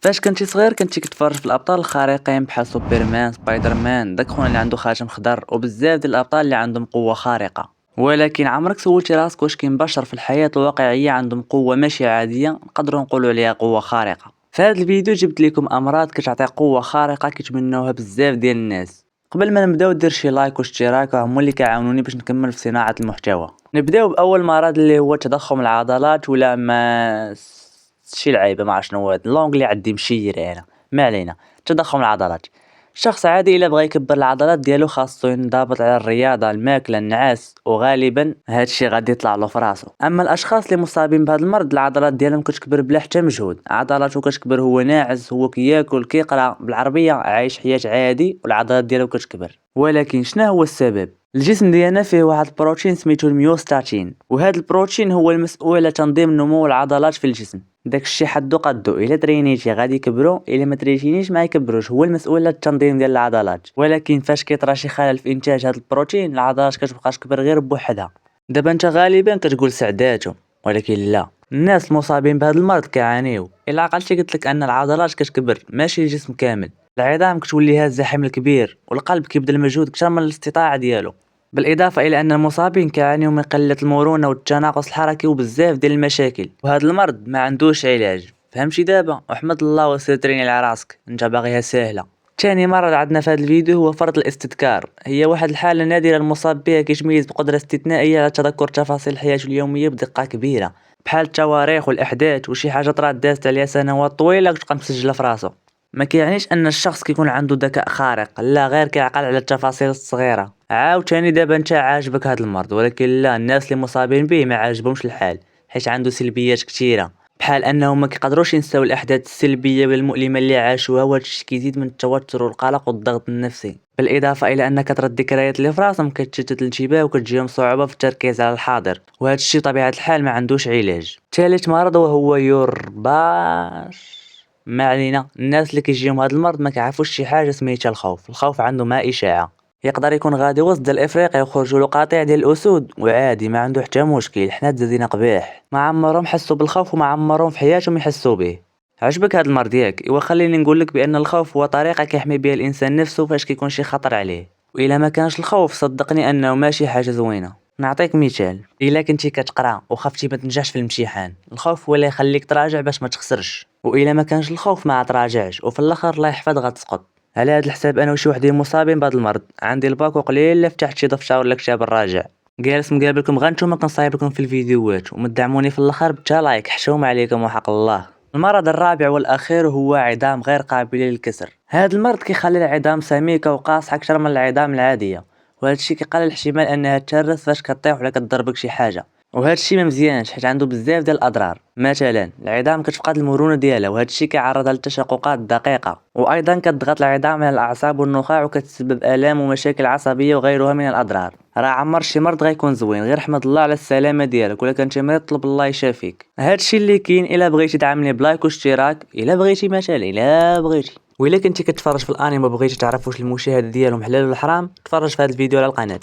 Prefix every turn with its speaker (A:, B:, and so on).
A: فاش كنتي صغير كنتي كتفرج في الابطال الخارقين بحال سوبرمان سبايدر مان داك خونا اللي عنده خاتم خضر وبزاف ديال الابطال اللي عندهم قوه خارقه. ولكن عمرك سولتي راسك واش كاين بشر في الحياه الواقعيه عندهم قوه ماشي عاديه نقدروا نقولوا عليها قوه خارقه؟ في هذا الفيديو جبت لكم امراض كتعطي قوه خارقه كيتمنوها بزاف ديال الناس. قبل ما نبداو دير شي لايك واشتراك هما اللي كيعاونوني باش نكمل في صناعه المحتوى. نبداو باول مرض اللي هو تضخم العضلات ولا ما شي العيبه ما عرف شنو هو اللونغلي عندي مشير انا. ما علينا. تضخم العضلات. شخص عادي الا بغى يكبر العضلات ديالو خاصو ينضبط على الرياضه الماكله النعاس وغالبا هادشي غادي يطلع له في راسو. اما الاشخاص اللي مصابين بهذا المرض العضلات ديالهم كتكبر بلا حتى مجهود. عضلاته كتكبر هو ناعس هو كياكل كيقرا بالعربيه عايش حياه عادي والعضلات ديالو كتكبر. ولكن شنو هو السبب؟ الجسم ديالنا فيه واحد البروتين سميتو الميوستاتين وهذا البروتين هو المسؤول على تنظيم نمو العضلات في الجسم. داك الشيء حدو قدو الا ترينيتي غادي يكبروا الا ما ترينيتيش ما يكبروش. هو المسؤول على التنظيم ديال العضلات. ولكن فاش كيطرا شي خلل في انتاج هذا البروتين العضلات كتبقى تكبر غير بوحدها. دابا انت غالبا كتقول سعداتو ولكن لا. الناس المصابين بهذا المرض كيعانيو. الا عقلتي قلت لك ان العضلات كتكبر ماشي الجسم كامل. العظام كتولي هازه حمل كبير والقلب كيبذل مجهود اكثر من الاستطاعه ديالو. بالاضافه الى ان المصابين كيعانيو من قله المرونه والتناقص الحركي وبزاف ديال المشاكل وهذا المرض ما عندوش علاج. فهمتي دابا واحمد الله وسير تريني على راسك انت باغيها ساهله. ثاني مرض عندنا في هذا الفيديو هو فرط الاستذكار. هي واحد الحاله نادره المصاب بها كيتميز بقدره استثنائيه على تذكر تفاصيل حياته اليوميه بدقه كبيره بحال التواريخ والاحداث وشي حاجه طرات دازت عليها سنوات طويله كتبقى مسجله في راسه. ما كيعنيش ان الشخص كيكون عنده ذكاء خارق لا غير كيعقل على التفاصيل الصغيره. عاوتاني دابا انت عاجبك هذا المرض ولكن لا الناس اللي مصابين به ما عاجبهمش الحال حيت عنده سلبيات كثيره بحال انهم ما كيقدروش ينساو الاحداث السلبيه والمؤلمه اللي عاشوها وهذا الشيء كيزيد من التوتر والقلق والضغط النفسي. بالاضافه الى ان كثره الذكريات اللي في راسهم كتشتت الانتباه وكتجيهم صعوبه في التركيز على الحاضر وهذا الشيء طبيعه الحال ما عندوش علاج. ثالث مرض وهو يورباش. ما علينا. الناس اللي كيجيهم هذا المرض ما كيعرفوش شي حاجه سميتها الخوف. الخوف عنده ما اشاعه. يقدر يكون غادي وسط ديال افريقيا يخرجوا له قطيع ديال الاسود وعادي ما عنده حتى مشكل. حنا تزادينا قباح ما عمرهم حسوا بالخوف وما عمرهم في حياتهم يحسوا به. عجبك هذا المرض ياك؟ ايوا خليني نقول لك بان الخوف هو طريقه كيحمي بها الانسان نفسه فاش كيكون شي خطر عليه. والا ما كانش الخوف صدقني انه ماشي حاجه زوينه. نعطيك مثال. الا كنتي كتقرا وخفتي ما تنجحش في الامتحان الخوف هو اللي يخليك تراجع باش ما تخسرش. والا ما كانش الخوف ما تراجعش وفي الاخر الله يحفظ غتسقط. على هذا الحساب انا وشي وحدين مصابين بهذا المرض عندي الباك وقليل الا فتحت شي ضفشه ولا كتاب الراجع. جالس مقابلكم غير نتوما كنصايب لكم في الفيديوهات ومدعموني في الاخر بتا لايك حشوم عليكم وحق الله. المرض الرابع والاخير هو عظام غير قابله للكسر. هذا المرض كيخلي العظام سميكه وقاصحه اكثر من العظام العاديه وهذا الشيء كيقلل الاحتمال انها تهرس فاش كطيح ولا كتضربك شي حاجه. وهذا الشيء ما مزيانش حيت عنده بزاف ديال الاضرار. مثلا العظام كتفقد المرونه ديالها وهذا الشيء كيعرضها للتشققات دقيقه وايضا كتضغط العظام على الاعصاب والنخاع وكتسبب الام ومشاكل عصبيه وغيرها من الاضرار. راه عمر شي مرض غيكون زوين غير احمد الله على السلامه ديالك ولا كنتي مريض طلب الله يشافيك. هذا الشيء اللي كاين. الا بغيتي تدعمني بلايك واشتراك الا بغيتي مثلا الا بغيتي. وإلا كنتي كتفرج في الانمي وبغيتي تعرف واش المشاهده ديالهم حلال ولا حرام تفرج في هذا الفيديو على القناه.